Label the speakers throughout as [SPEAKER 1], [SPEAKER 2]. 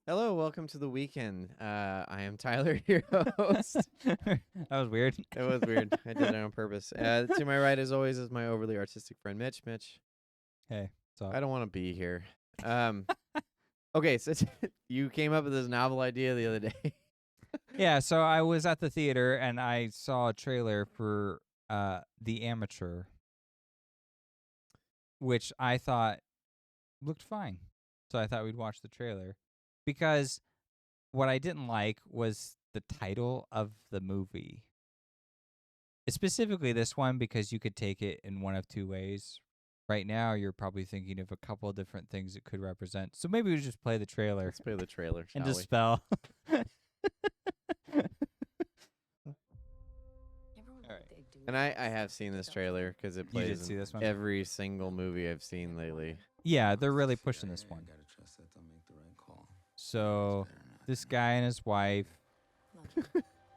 [SPEAKER 1] Hello, welcome to the weekend. I am Tyler, your host.
[SPEAKER 2] That was weird.
[SPEAKER 1] It was weird. I did it on purpose. To my right, as always, is my overly artistic friend, Mitch. Mitch,
[SPEAKER 2] Hey, what's
[SPEAKER 1] I
[SPEAKER 2] up?
[SPEAKER 1] don't want to be here. Okay, so you came up with this novel idea the other day.
[SPEAKER 2] Yeah, so I was at the theater and I saw a trailer for The Amateur, which I thought looked fine. So I thought we'd watch the trailer because what I didn't like was the title of the movie. Specifically this one because you could take it in one of two ways. Right now, you're probably thinking of a couple of different things it could represent. So maybe we just play the trailer
[SPEAKER 1] Let's play the trailer, shall
[SPEAKER 2] and
[SPEAKER 1] we?
[SPEAKER 2] dispel.
[SPEAKER 1] And I have seen this trailer because it
[SPEAKER 2] You did
[SPEAKER 1] plays
[SPEAKER 2] see
[SPEAKER 1] in
[SPEAKER 2] this one?
[SPEAKER 1] every single movie I've seen lately.
[SPEAKER 2] Yeah, they're really pushing this one. So this guy and his wife,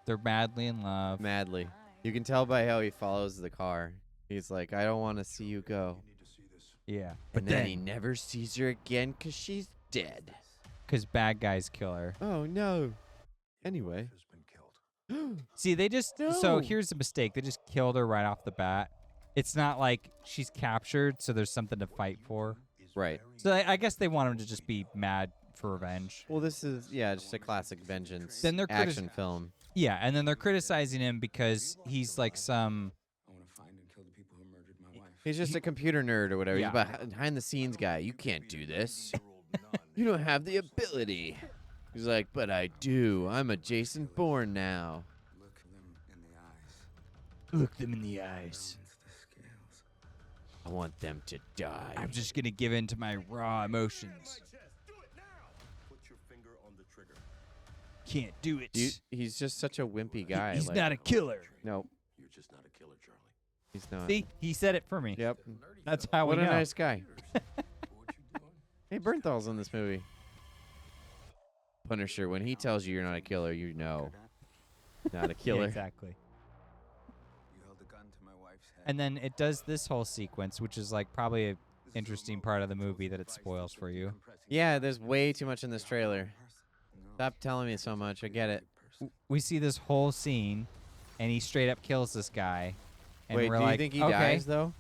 [SPEAKER 2] they're madly in love.
[SPEAKER 1] Madly. You can tell by how he follows the car. He's like, I don't want to see you go.
[SPEAKER 2] Yeah,
[SPEAKER 1] But then he never sees her again because she's dead.
[SPEAKER 2] because bad guys kill her.
[SPEAKER 1] Oh, no. Anyway.
[SPEAKER 2] See, they just
[SPEAKER 1] No.
[SPEAKER 2] so here's the mistake. They just killed her right off the bat. It's not like she's captured, so there's something to fight for.
[SPEAKER 1] Right.
[SPEAKER 2] So I guess they want him to just be mad for revenge.
[SPEAKER 1] Well, this is, just a classic vengeance
[SPEAKER 2] Then they're
[SPEAKER 1] action film.
[SPEAKER 2] Yeah, and then they're criticizing him because he's like some.
[SPEAKER 1] He's just a computer nerd or whatever.
[SPEAKER 2] Yeah.
[SPEAKER 1] He's behind the scenes guy. You can't do this. You don't have the ability. He's like, but I do. I'm a Jason Bourne now.
[SPEAKER 2] Look them in the eyes.
[SPEAKER 1] I want them to die.
[SPEAKER 2] I'm just gonna give in to my raw emotions. Can't do it.
[SPEAKER 1] He's just such a wimpy guy.
[SPEAKER 2] He's
[SPEAKER 1] like,
[SPEAKER 2] not a killer.
[SPEAKER 1] No,
[SPEAKER 3] You're just not a killer, Charlie.
[SPEAKER 1] he's not.
[SPEAKER 2] See, he said it for me.
[SPEAKER 1] Yep.
[SPEAKER 2] That's how
[SPEAKER 1] What
[SPEAKER 2] we
[SPEAKER 1] a
[SPEAKER 2] know.
[SPEAKER 1] nice guy.
[SPEAKER 3] What you doing?
[SPEAKER 1] Hey, Bernthal's in this movie. Punisher, when he tells you you're not a killer, you know. Not a
[SPEAKER 2] Yeah,
[SPEAKER 1] killer.
[SPEAKER 2] exactly.
[SPEAKER 3] You held a gun to my wife's head.
[SPEAKER 2] And then it does this whole sequence, which is like probably a interesting part of the movie that it spoils for you.
[SPEAKER 1] Yeah, there's way too much in this trailer. Stop telling me so much. I get it.
[SPEAKER 2] We see this whole scene, and he straight up kills this guy. And
[SPEAKER 1] Wait,
[SPEAKER 2] we're
[SPEAKER 1] do you
[SPEAKER 2] like,
[SPEAKER 1] think he
[SPEAKER 2] okay.
[SPEAKER 1] dies, though?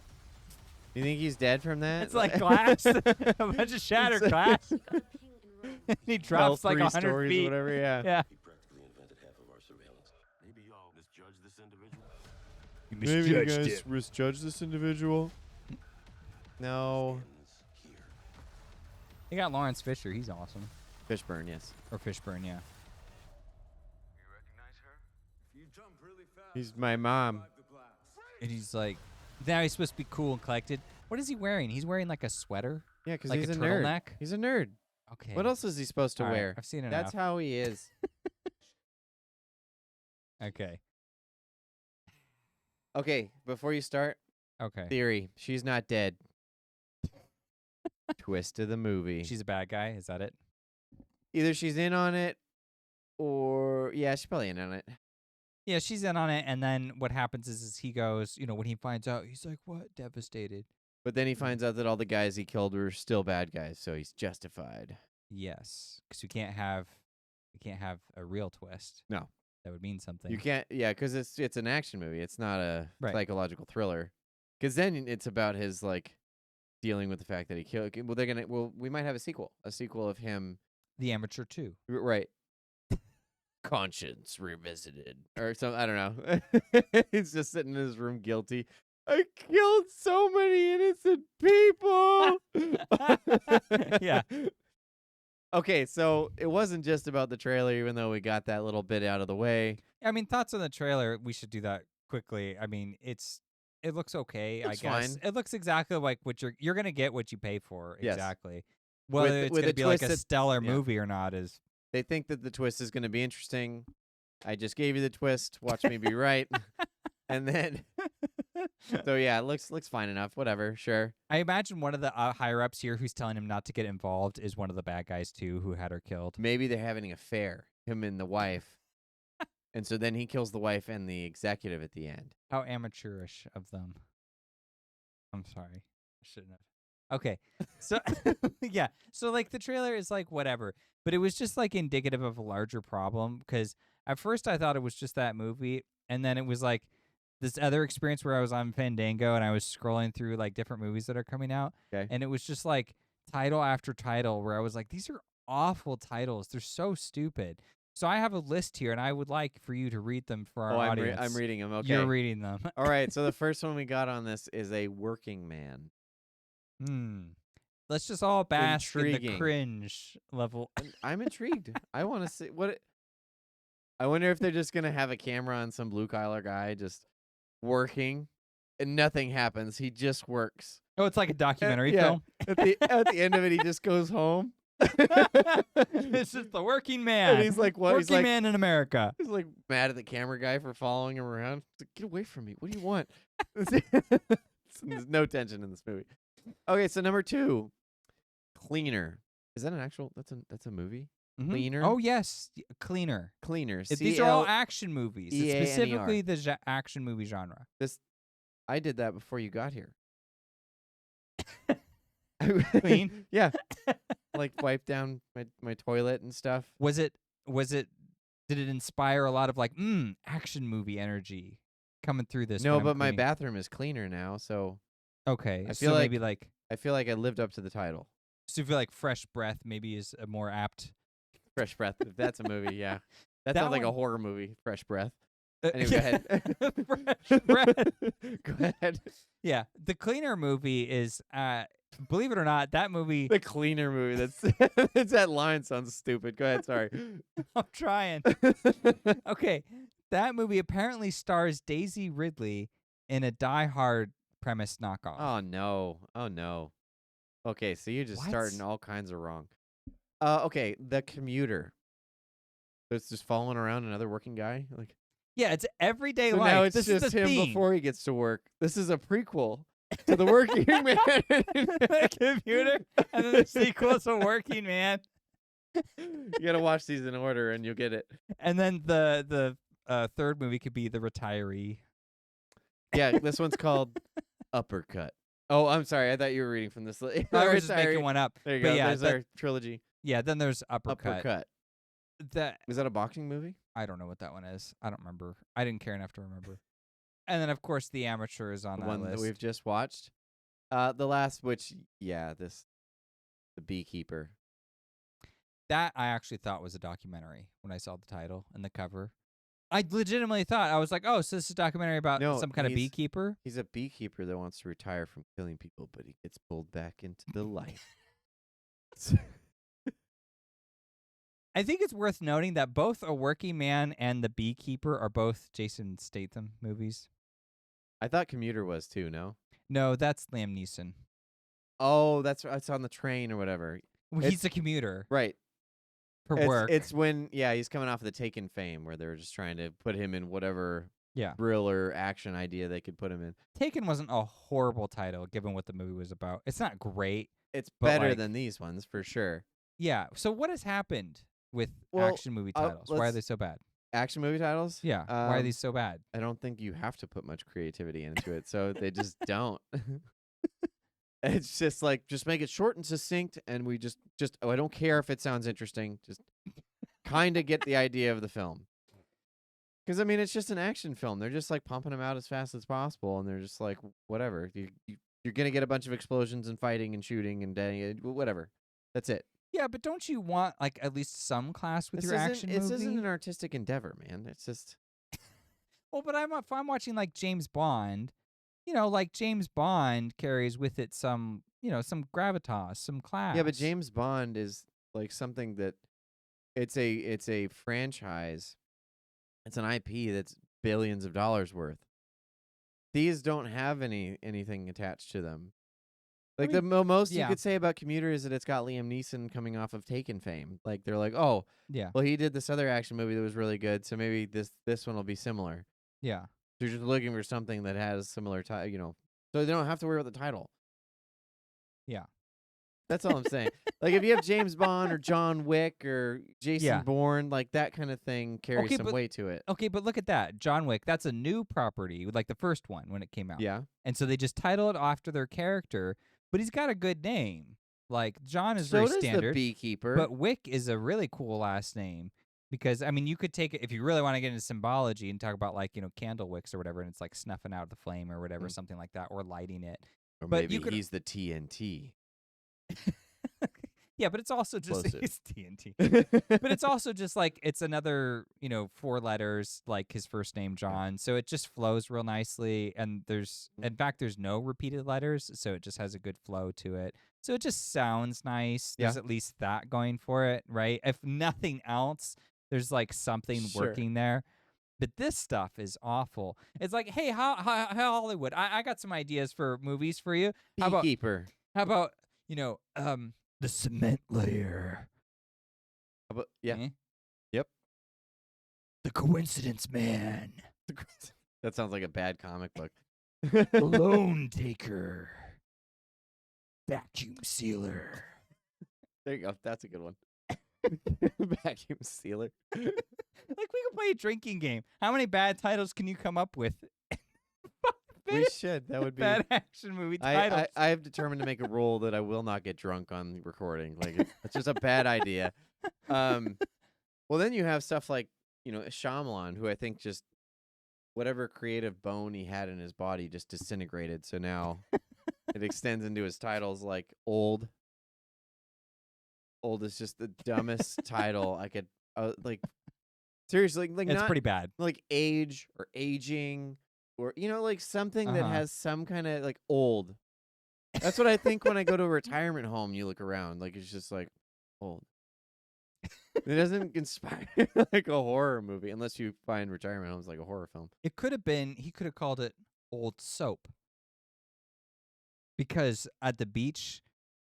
[SPEAKER 1] Do you think he's dead from that?
[SPEAKER 2] It's like glass, a bunch of shattered glass. He drops
[SPEAKER 1] Fell
[SPEAKER 2] like
[SPEAKER 1] 3
[SPEAKER 2] 100
[SPEAKER 1] stories
[SPEAKER 2] feet.
[SPEAKER 1] or whatever, yeah.
[SPEAKER 2] Yeah.
[SPEAKER 3] He practically invented half of our surveillance. Maybe y'all misjudged this individual.
[SPEAKER 2] You
[SPEAKER 1] Maybe you
[SPEAKER 2] misjudged
[SPEAKER 1] guys
[SPEAKER 2] it.
[SPEAKER 1] misjudge this individual. No.
[SPEAKER 3] Ends here.
[SPEAKER 2] They got Lawrence Fisher. He's awesome.
[SPEAKER 1] Fishburne, yes.
[SPEAKER 2] Or Fishburne, yeah.
[SPEAKER 3] You recognize her? If you jump really fast,
[SPEAKER 1] He's my mom.
[SPEAKER 2] And he's like, now he's supposed to be cool and collected. What is he wearing? He's wearing like a sweater.
[SPEAKER 1] Yeah, because
[SPEAKER 2] Like
[SPEAKER 1] he's
[SPEAKER 2] a
[SPEAKER 1] a nerd.
[SPEAKER 2] turtleneck?
[SPEAKER 1] He's a nerd.
[SPEAKER 2] Okay.
[SPEAKER 1] What else is he supposed to
[SPEAKER 2] All right,
[SPEAKER 1] wear?
[SPEAKER 2] I've seen enough.
[SPEAKER 1] That's how he is.
[SPEAKER 2] Okay.
[SPEAKER 1] Okay, before you start,
[SPEAKER 2] Okay.
[SPEAKER 1] theory. She's not dead. Twist of the movie.
[SPEAKER 2] She's a bad guy. Is that it?
[SPEAKER 1] Either she's in on it or, yeah, she's probably in on it.
[SPEAKER 2] Yeah, she's in on it. And then what happens is he goes, when he finds out, he's like, what? Devastated.
[SPEAKER 1] But then he finds out that all the guys he killed were still bad guys, so he's justified.
[SPEAKER 2] Yes. Because we can't have a real twist.
[SPEAKER 1] No.
[SPEAKER 2] That would mean something.
[SPEAKER 1] You can't, yeah, because it's an action movie. It's not a
[SPEAKER 2] Right.
[SPEAKER 1] psychological thriller. Because then it's about his like dealing with the fact that he killed. Well, we might have a sequel of him.
[SPEAKER 2] The Amateur too.
[SPEAKER 1] Right. Conscience revisited, or something. I don't know. He's just sitting in his room, guilty. I killed so many innocent people.
[SPEAKER 2] Yeah.
[SPEAKER 1] Okay, so it wasn't just about the trailer, even though we got that little bit out of the way.
[SPEAKER 2] I mean, thoughts on the trailer. We should do that quickly. I mean, it looks okay.
[SPEAKER 1] Looks
[SPEAKER 2] I guess
[SPEAKER 1] fine.
[SPEAKER 2] it looks exactly like what you're gonna get what you pay for.
[SPEAKER 1] Yes.
[SPEAKER 2] Exactly. Whether it's
[SPEAKER 1] with
[SPEAKER 2] gonna
[SPEAKER 1] a
[SPEAKER 2] be like
[SPEAKER 1] twist
[SPEAKER 2] a
[SPEAKER 1] that-
[SPEAKER 2] stellar
[SPEAKER 1] yeah.
[SPEAKER 2] movie or not is
[SPEAKER 1] They think that the twist is going to be interesting. I just gave you the twist. Watch me be right. And then, so yeah, it looks fine enough. Whatever, sure.
[SPEAKER 2] I imagine one of the higher ups here who's telling him not to get involved is one of the bad guys too, who had her killed.
[SPEAKER 1] Maybe they're having an affair, him and the wife. And so then he kills the wife and the executive at the end.
[SPEAKER 2] How amateurish of them. I'm sorry, I shouldn't have. Okay. So yeah. So like the trailer is like whatever, but it was just like indicative of a larger problem because at first I thought it was just that movie, and then it was like this other experience where I was on Fandango and I was scrolling through like different movies that are coming out,
[SPEAKER 1] Okay.
[SPEAKER 2] and it was just like title after title where I was like, these are awful titles. They're so stupid. So I have a list here, and I would like for you to read them for our audience.
[SPEAKER 1] I'm reading them. Okay.
[SPEAKER 2] You're reading them.
[SPEAKER 1] All right. So the first one we got on this is a working man.
[SPEAKER 2] Let's just all bask in the
[SPEAKER 1] Intriguing.
[SPEAKER 2] cringe level.
[SPEAKER 1] I'm intrigued. I want to see I wonder if they're just gonna have a camera on some blue collar guy just working, and nothing happens. He just works.
[SPEAKER 2] Oh, it's like a documentary
[SPEAKER 1] yeah.
[SPEAKER 2] film.
[SPEAKER 1] At the end of it, he just goes home.
[SPEAKER 2] This is the working man.
[SPEAKER 1] And he's like, what?
[SPEAKER 2] Working man in America.
[SPEAKER 1] He's like mad at the camera guy for following him around. He's like, get away from me. What do you want? There's no tension in this movie. Okay, so number 2, Cleaner. Is that an actual? That's a movie. Cleaner.
[SPEAKER 2] Oh yes, Cleaner.
[SPEAKER 1] Cleaner.
[SPEAKER 2] These are all action movies. It's
[SPEAKER 1] C-A-N-E-R.
[SPEAKER 2] specifically the action movie genre.
[SPEAKER 1] I did that before you got here.
[SPEAKER 2] Clean?
[SPEAKER 1] Yeah. Like wipe down my toilet and stuff.
[SPEAKER 2] Was it? Did it inspire a lot of like action movie energy coming through this?
[SPEAKER 1] No,
[SPEAKER 2] when I'm
[SPEAKER 1] but my
[SPEAKER 2] cleaning?
[SPEAKER 1] bathroom is cleaner now, so
[SPEAKER 2] Okay,
[SPEAKER 1] I feel
[SPEAKER 2] so
[SPEAKER 1] like-
[SPEAKER 2] maybe like
[SPEAKER 1] I feel like I lived up to the title.
[SPEAKER 2] so you feel like Fresh Breath maybe is a more apt.
[SPEAKER 1] Fresh Breath. If that's a movie, yeah. That
[SPEAKER 2] That
[SPEAKER 1] sounds like a
[SPEAKER 2] one-
[SPEAKER 1] horror movie. Fresh Breath.
[SPEAKER 2] Uh,
[SPEAKER 1] Anyway, go ahead.
[SPEAKER 2] Fresh Breath.
[SPEAKER 1] Go ahead.
[SPEAKER 2] Yeah, the Cleaner movie is, believe it or not, that movie.
[SPEAKER 1] The Cleaner movie. That line sounds stupid. Go ahead. Sorry.
[SPEAKER 2] I'm trying. Okay, that movie apparently stars Daisy Ridley in a Die Hard premise knockoff.
[SPEAKER 1] Oh no. Oh no. Okay, so you're just
[SPEAKER 2] What?
[SPEAKER 1] starting all kinds of wrong. Okay, The Commuter. So it's just following around another working guy. Like
[SPEAKER 2] Yeah, it's everyday
[SPEAKER 1] so
[SPEAKER 2] life.
[SPEAKER 1] now it's
[SPEAKER 2] this
[SPEAKER 1] just
[SPEAKER 2] is the
[SPEAKER 1] him
[SPEAKER 2] theme.
[SPEAKER 1] before he gets to work. This is a prequel to The Working Man.
[SPEAKER 2] The Commuter, and then the sequel is a Working Man,
[SPEAKER 1] You gotta watch these in order, and you'll get it.
[SPEAKER 2] and then the third movie could be The Retiree.
[SPEAKER 1] Yeah, this one's called Uppercut. Oh, I'm sorry. I thought you were reading from this.
[SPEAKER 2] I was just making one up.
[SPEAKER 1] There you
[SPEAKER 2] But
[SPEAKER 1] go.
[SPEAKER 2] yeah,
[SPEAKER 1] There's
[SPEAKER 2] that-
[SPEAKER 1] our trilogy.
[SPEAKER 2] Yeah, then there's Uppercut.
[SPEAKER 1] Uppercut.
[SPEAKER 2] That
[SPEAKER 1] Is that a boxing movie?
[SPEAKER 2] I don't know what that one is. I don't remember. I didn't care enough to remember. And then of course The Amateur is on
[SPEAKER 1] The
[SPEAKER 2] that
[SPEAKER 1] one
[SPEAKER 2] list.
[SPEAKER 1] that we've just watched. The last, which the Beekeeper.
[SPEAKER 2] That I actually thought was a documentary when I saw the title and the cover. I legitimately thought, I was like, oh, so this is a documentary about
[SPEAKER 1] No,
[SPEAKER 2] some kind of
[SPEAKER 1] he's-
[SPEAKER 2] beekeeper?
[SPEAKER 1] He's a beekeeper that wants to retire from killing people, but he gets pulled back into the light.
[SPEAKER 2] I think it's worth noting that both A Working Man and The Beekeeper are both Jason Statham movies.
[SPEAKER 1] I thought Commuter was too. No.
[SPEAKER 2] No, that's Liam Neeson.
[SPEAKER 1] Oh, that's on the train or whatever.
[SPEAKER 2] He's a commuter
[SPEAKER 1] Right.
[SPEAKER 2] for
[SPEAKER 1] It's,
[SPEAKER 2] work.
[SPEAKER 1] it's when he's coming off of the Taken fame where they're just trying to put him in whatever
[SPEAKER 2] Yeah.
[SPEAKER 1] thriller action idea they could put him in.
[SPEAKER 2] Taken wasn't a horrible title given what the movie was about. It's not great.
[SPEAKER 1] It's
[SPEAKER 2] But,
[SPEAKER 1] better
[SPEAKER 2] like-
[SPEAKER 1] than these ones for sure.
[SPEAKER 2] Yeah. So what has happened with
[SPEAKER 1] Well,
[SPEAKER 2] action movie titles? Why are
[SPEAKER 1] let's-
[SPEAKER 2] they so bad?
[SPEAKER 1] Action movie titles?
[SPEAKER 2] Yeah. Why are these so bad?
[SPEAKER 1] I don't think you have to put much creativity into it, so they just don't. It's just like, just make it short and succinct, and we just I don't care if it sounds interesting. Just kind of get the idea of the film. Because, I mean, it's just an action film. They're just, like, pumping them out as fast as possible, and they're just like, whatever. You're going to get a bunch of explosions and fighting and shooting and whatever. That's it.
[SPEAKER 2] Yeah, but don't you want like at least some class with your action movie?
[SPEAKER 1] This isn't an artistic endeavor, man. It's just...
[SPEAKER 2] Well, but if I'm watching like James Bond, like James Bond carries with it some, some gravitas, some class.
[SPEAKER 1] Yeah, but James Bond is like something that it's a franchise. It's an IP that's billions of dollars worth. These don't have anything attached to them. Like
[SPEAKER 2] mean,
[SPEAKER 1] the most
[SPEAKER 2] yeah.
[SPEAKER 1] you could say about Commuter is that it's got Liam Neeson coming off of Taken fame. Like they're like, oh,
[SPEAKER 2] Yeah.
[SPEAKER 1] well, he did this other action movie that was really good, so maybe this one will be similar.
[SPEAKER 2] Yeah.
[SPEAKER 1] They're just looking for something that has similar so they don't have to worry about the title.
[SPEAKER 2] Yeah.
[SPEAKER 1] That's all I'm saying. Like if you have James Bond or John Wick or Jason
[SPEAKER 2] Yeah.
[SPEAKER 1] Bourne, like that kind of thing carries
[SPEAKER 2] Okay,
[SPEAKER 1] some
[SPEAKER 2] but-
[SPEAKER 1] weight to it.
[SPEAKER 2] Okay, but look at that. John Wick, that's a new property, like the first one when it came out.
[SPEAKER 1] Yeah.
[SPEAKER 2] And so they just title it after their character, but he's got a good name. Like John is
[SPEAKER 1] So
[SPEAKER 2] very
[SPEAKER 1] does
[SPEAKER 2] standard,
[SPEAKER 1] the beekeeper.
[SPEAKER 2] but Wick is a really cool last name because I mean you could take it if you really want to get into symbology and talk about like candle wicks or whatever, and it's like snuffing out the flame or whatever, something like that, or lighting it.
[SPEAKER 1] or
[SPEAKER 2] but
[SPEAKER 1] maybe
[SPEAKER 2] you could-
[SPEAKER 1] he's the TNT.
[SPEAKER 2] Yeah, but it's also just
[SPEAKER 1] Close it.
[SPEAKER 2] it's TNT. But it's also just like it's another 4 letters like his first name John, so it just flows real nicely. And there's in fact there's no repeated letters, so it just has a good flow to it. So it just sounds nice. There's
[SPEAKER 1] Yeah.
[SPEAKER 2] at least that going for it, right? If nothing else, there's like something
[SPEAKER 1] Sure.
[SPEAKER 2] working there. But this stuff is awful. It's like, hey, how Hollywood? I got some ideas for movies for you. How about
[SPEAKER 1] Beekeeper.
[SPEAKER 2] the cement layer?
[SPEAKER 1] How about, yeah.
[SPEAKER 2] Eh?
[SPEAKER 1] Yep.
[SPEAKER 2] The coincidence man.
[SPEAKER 1] That sounds like a bad comic book.
[SPEAKER 2] The loan taker. Vacuum sealer.
[SPEAKER 1] There you go. That's a good one. Vacuum sealer.
[SPEAKER 2] Like we could play a drinking game. How many bad titles can you come up with?
[SPEAKER 1] We should. That would be.
[SPEAKER 2] Bad action movie titles.
[SPEAKER 1] I have determined to make a rule that I will not get drunk on recording. Like it's just a bad idea. Well, then you have stuff like Shyamalan, who I think just whatever creative bone he had in his body just disintegrated. So now it extends into his titles like Old. Old is just the dumbest title I could like. Seriously, like
[SPEAKER 2] It's
[SPEAKER 1] not
[SPEAKER 2] pretty bad.
[SPEAKER 1] like age or aging or like something that
[SPEAKER 2] Uh-huh.
[SPEAKER 1] has some kind of like old. That's what I think when I go to a retirement home. You look around, like it's just like old. It doesn't inspire like a horror movie unless you find retirement homes like a horror film.
[SPEAKER 2] It could have been. He could have called it Old Soap. Because at the beach,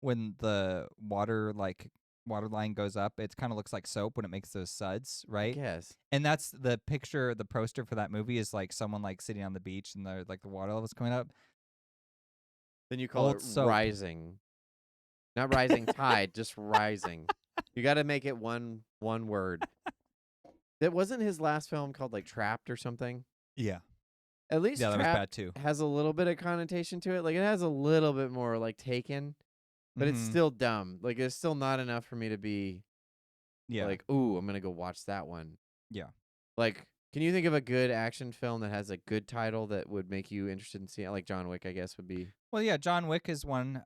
[SPEAKER 2] when the water line goes up, it kind of looks like soap when it makes those suds, right?
[SPEAKER 1] Yes.
[SPEAKER 2] And that's the picture, the poster for that movie is like someone like sitting on the beach and the water level's coming up.
[SPEAKER 1] Then you call
[SPEAKER 2] Old
[SPEAKER 1] it
[SPEAKER 2] soap.
[SPEAKER 1] rising, not rising tide, just rising. You got to make it one word. That wasn't his last film called like Trapped or something.
[SPEAKER 2] Yeah.
[SPEAKER 1] At least
[SPEAKER 2] Yeah, that was
[SPEAKER 1] Trapped
[SPEAKER 2] bad too.
[SPEAKER 1] has a little bit of connotation to it. Like it has a little bit more like Taken, but it's
[SPEAKER 2] Mhm.
[SPEAKER 1] still dumb. Like it's still not enough for me to be like, ooh, I'm gonna go watch that one.
[SPEAKER 2] Yeah.
[SPEAKER 1] Like, can you think of a good action film that has a good title that would make you interested in seeing it? Like John Wick, I guess would be.
[SPEAKER 2] Well, yeah, John Wick is one.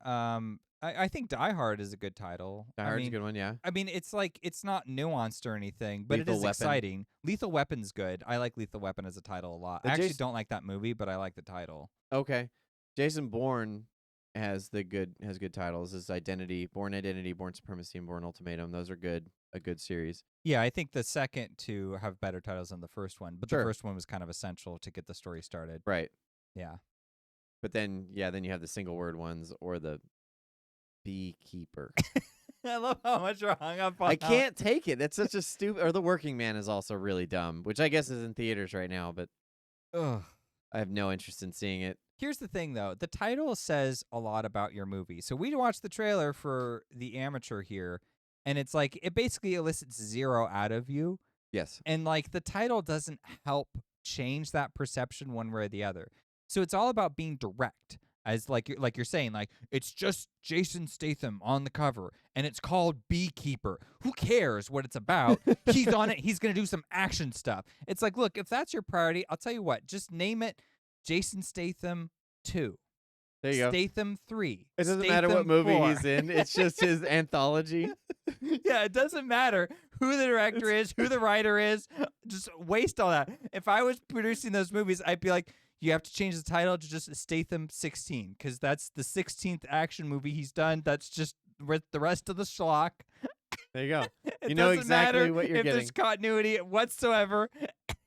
[SPEAKER 2] I think Die Hard is a good title.
[SPEAKER 1] Die Hard's a good one, yeah.
[SPEAKER 2] I mean, it's like it's not nuanced or anything, but
[SPEAKER 1] Lethal
[SPEAKER 2] it is
[SPEAKER 1] Weapon.
[SPEAKER 2] exciting. Lethal Weapon's good. I like Lethal Weapon as a title a lot.
[SPEAKER 1] The
[SPEAKER 2] I actually
[SPEAKER 1] Jason-
[SPEAKER 2] don't like that movie, but I like the title.
[SPEAKER 1] Okay, Jason Bourne has good titles. His Bourne Identity, Bourne Supremacy, and Bourne Ultimatum. Those are good. A good series.
[SPEAKER 2] Yeah, I think the second two have better titles than the first one, but
[SPEAKER 1] Sure.
[SPEAKER 2] the first one was kind of essential to get the story started.
[SPEAKER 1] Right.
[SPEAKER 2] Yeah.
[SPEAKER 1] But then you have the single word ones or the beekeeper.
[SPEAKER 2] I love how much you're hung up on.
[SPEAKER 1] I can't take it. That's such a stupid. Or the Working Man is also really dumb, which I guess is in theaters right now, but
[SPEAKER 2] Ugh.
[SPEAKER 1] I have no interest in seeing it.
[SPEAKER 2] Here's the thing, though. The title says a lot about your movie. So we watched the trailer for The Amateur here, and it's like it basically elicits 0 out of you.
[SPEAKER 1] Yes.
[SPEAKER 2] And like the title doesn't help change that perception one way or the other. So it's all about being direct. As like you're saying, like it's just Jason Statham on the cover, and it's called Beekeeper. Who cares what it's about? He's on it. He's gonna do some action stuff. It's like, look, if that's your priority, I'll tell you what. Just name it Jason Statham 2.
[SPEAKER 1] There you go.
[SPEAKER 2] Statham 3.
[SPEAKER 1] It doesn't matter what
[SPEAKER 2] Statham
[SPEAKER 1] movie
[SPEAKER 2] 4.
[SPEAKER 1] he's in. It's just his anthology.
[SPEAKER 2] Yeah, it doesn't matter who the director is, who the writer is. Just waste all that. If I was producing those movies, I'd be like, you have to change the title to just Statham 16, because that's the 16th action movie he's done. That's just with the rest of the schlock.
[SPEAKER 1] There you go.
[SPEAKER 2] It
[SPEAKER 1] You know
[SPEAKER 2] doesn't
[SPEAKER 1] exactly
[SPEAKER 2] matter
[SPEAKER 1] what you're
[SPEAKER 2] if
[SPEAKER 1] getting.
[SPEAKER 2] there's continuity whatsoever.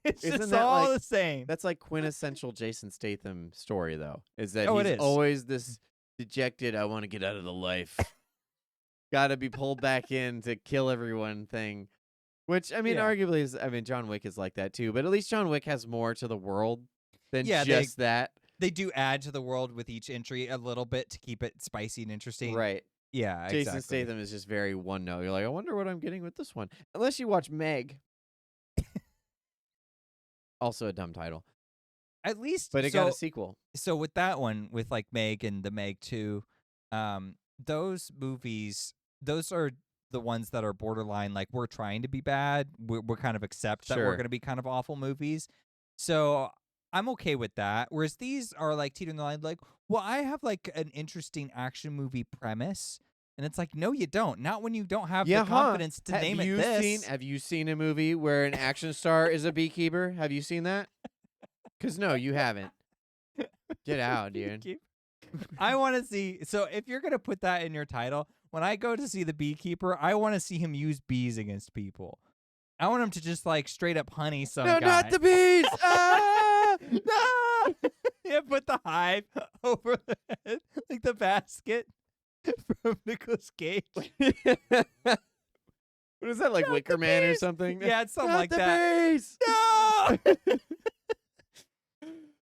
[SPEAKER 2] It's
[SPEAKER 1] Isn't
[SPEAKER 2] just
[SPEAKER 1] that
[SPEAKER 2] all
[SPEAKER 1] like-
[SPEAKER 2] the same.
[SPEAKER 1] That's like quintessential Jason Statham story, though. Is that
[SPEAKER 2] Oh, it
[SPEAKER 1] he's
[SPEAKER 2] is.
[SPEAKER 1] always this dejected, I want to get out of the life. Got to be pulled back in to kill everyone thing. Which, I mean,
[SPEAKER 2] Yeah.
[SPEAKER 1] arguably is, John Wick is like that too. But at least John Wick has more to the world than
[SPEAKER 2] Yeah,
[SPEAKER 1] just that.
[SPEAKER 2] They do add to the world with each entry a little bit to keep it spicy and interesting.
[SPEAKER 1] Right.
[SPEAKER 2] Yeah,
[SPEAKER 1] Jason
[SPEAKER 2] exactly.
[SPEAKER 1] Statham is just very one note. You're like, I wonder what I'm getting with this one. Unless you watch Meg. Also a dumb title.
[SPEAKER 2] At least,
[SPEAKER 1] But it got a sequel.
[SPEAKER 2] So with that one, with like Meg and the Meg 2, those movies, those are the ones that are borderline, like, we're trying to be bad. We're kind of accept that we're
[SPEAKER 1] Sure.
[SPEAKER 2] going to be kind of awful movies. So I'm okay with that. Whereas these are like teetering the line, like, well, I have like an interesting action movie premise. And it's like, no, you don't. Not when you don't have
[SPEAKER 1] Yeah,
[SPEAKER 2] the confidence to name it this.
[SPEAKER 1] Have you seen a movie where an action star is a beekeeper? Have you seen that? Because no, you haven't. Get out, dude.
[SPEAKER 2] Beekeeper. I want to see. So if you're going to put that in your title, when I go to see The Beekeeper, I want to see him use bees against people. I want him to just like straight up honey some
[SPEAKER 1] No,
[SPEAKER 2] guy.
[SPEAKER 1] not the bees! Ah! No!
[SPEAKER 2] Yeah, put the hive over the head, like the basket from Nicolas Cage.
[SPEAKER 1] What is that, like
[SPEAKER 2] Not
[SPEAKER 1] Wicker
[SPEAKER 2] the
[SPEAKER 1] Man or
[SPEAKER 2] bees!
[SPEAKER 1] something?
[SPEAKER 2] Yeah, it's something
[SPEAKER 1] Not
[SPEAKER 2] like
[SPEAKER 1] the
[SPEAKER 2] that.
[SPEAKER 1] bees!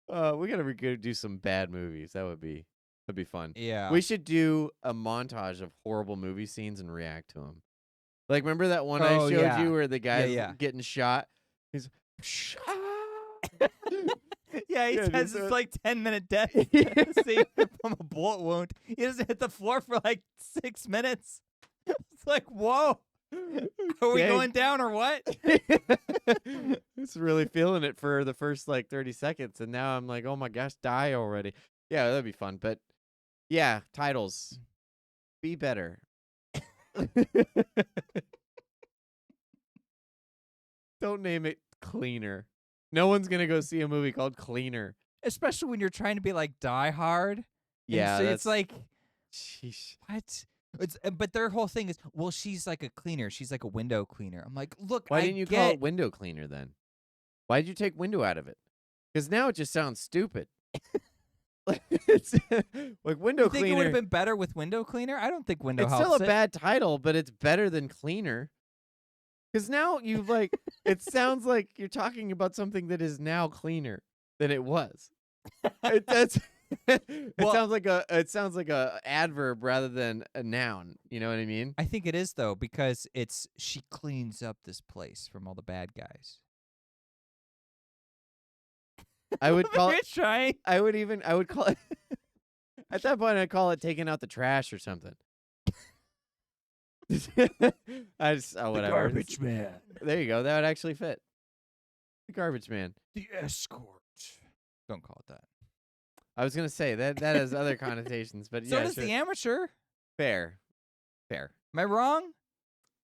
[SPEAKER 2] No.
[SPEAKER 1] We gotta go do some bad movies. That'd be fun.
[SPEAKER 2] Yeah.
[SPEAKER 1] We should do a montage of horrible movie scenes and react to them. Like, remember that one I
[SPEAKER 2] Oh,
[SPEAKER 1] showed
[SPEAKER 2] yeah.
[SPEAKER 1] you where the guy's
[SPEAKER 2] yeah.
[SPEAKER 1] getting shot? He's
[SPEAKER 2] Yeah, he
[SPEAKER 1] Yeah,
[SPEAKER 2] says
[SPEAKER 1] dude,
[SPEAKER 2] it's
[SPEAKER 1] so-
[SPEAKER 2] like 10-minute death scene from a bullet wound. He doesn't hit the floor for like 6 minutes. It's like, whoa. Are we
[SPEAKER 1] Dang.
[SPEAKER 2] going down or what?
[SPEAKER 1] It's really feeling it for the first like 30 seconds, and now I'm like, oh my gosh, die already. Yeah, that'd be fun. But yeah, titles. Be better. Don't name it Cleaner. No one's gonna go see a movie called Cleaner.
[SPEAKER 2] Especially when you're trying to be like Die Hard.
[SPEAKER 1] Yeah,
[SPEAKER 2] And so
[SPEAKER 1] that's
[SPEAKER 2] it's like,
[SPEAKER 1] sheesh.
[SPEAKER 2] what? But their whole thing is, well, she's like a cleaner. She's like a window cleaner. I'm like, look,
[SPEAKER 1] Why
[SPEAKER 2] I
[SPEAKER 1] didn't you
[SPEAKER 2] get
[SPEAKER 1] call it window cleaner then? Why did you take window out of it? Because now it just sounds stupid. Like, it's like window
[SPEAKER 2] You think it would
[SPEAKER 1] cleaner.
[SPEAKER 2] have been better with window cleaner? I don't think window
[SPEAKER 1] It's
[SPEAKER 2] helps
[SPEAKER 1] still a
[SPEAKER 2] it.
[SPEAKER 1] bad title, but it's better than cleaner. Because now you like, it sounds like you're talking about something that is now cleaner than it was. That's.
[SPEAKER 2] Well-
[SPEAKER 1] It sounds like a adverb rather than a noun. You know what I mean?
[SPEAKER 2] I think it is though, because she cleans up this place from all the bad guys.
[SPEAKER 1] I would call
[SPEAKER 2] You're
[SPEAKER 1] it.
[SPEAKER 2] trying.
[SPEAKER 1] I would call it. At that point, I'd call it taking out the trash or something. Whatever.
[SPEAKER 2] Garbage man.
[SPEAKER 1] There you go. That would actually fit. The garbage man.
[SPEAKER 2] The escort. Don't call it that.
[SPEAKER 1] I was gonna say that has other connotations, but
[SPEAKER 2] So
[SPEAKER 1] yeah,
[SPEAKER 2] does
[SPEAKER 1] sure.
[SPEAKER 2] the amateur.
[SPEAKER 1] Fair.
[SPEAKER 2] Am I wrong?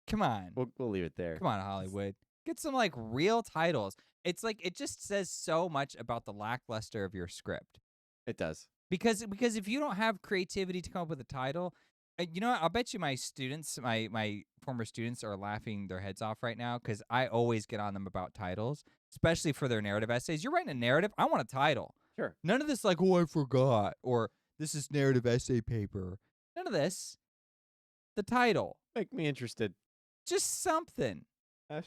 [SPEAKER 2] Come on.
[SPEAKER 1] We'll leave it there.
[SPEAKER 2] Come on, Hollywood. Get some like real titles. It's like it just says so much about the lackluster of your script.
[SPEAKER 1] It does.
[SPEAKER 2] Because if you don't have creativity to come up with a title, you know what? I'll bet you my students, my former students, are laughing their heads off right now because I always get on them about titles, especially for their narrative essays. You're writing a narrative. I want a title.
[SPEAKER 1] Sure.
[SPEAKER 2] None of this like, oh, I forgot, or this is narrative essay paper. None of this. The title.
[SPEAKER 1] Make me interested.
[SPEAKER 2] Just something.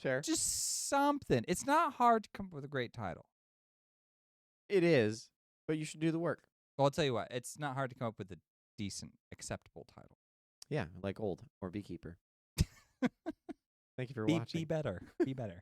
[SPEAKER 1] Sure.
[SPEAKER 2] Just something. It's not hard to come up with a great title.
[SPEAKER 1] It is, but you should do the work.
[SPEAKER 2] Well, I'll tell you what. It's not hard to come up with a decent, acceptable title.
[SPEAKER 1] Yeah, like Old or Beekeeper. Thank you for
[SPEAKER 2] Be
[SPEAKER 1] watching.
[SPEAKER 2] better. Be better.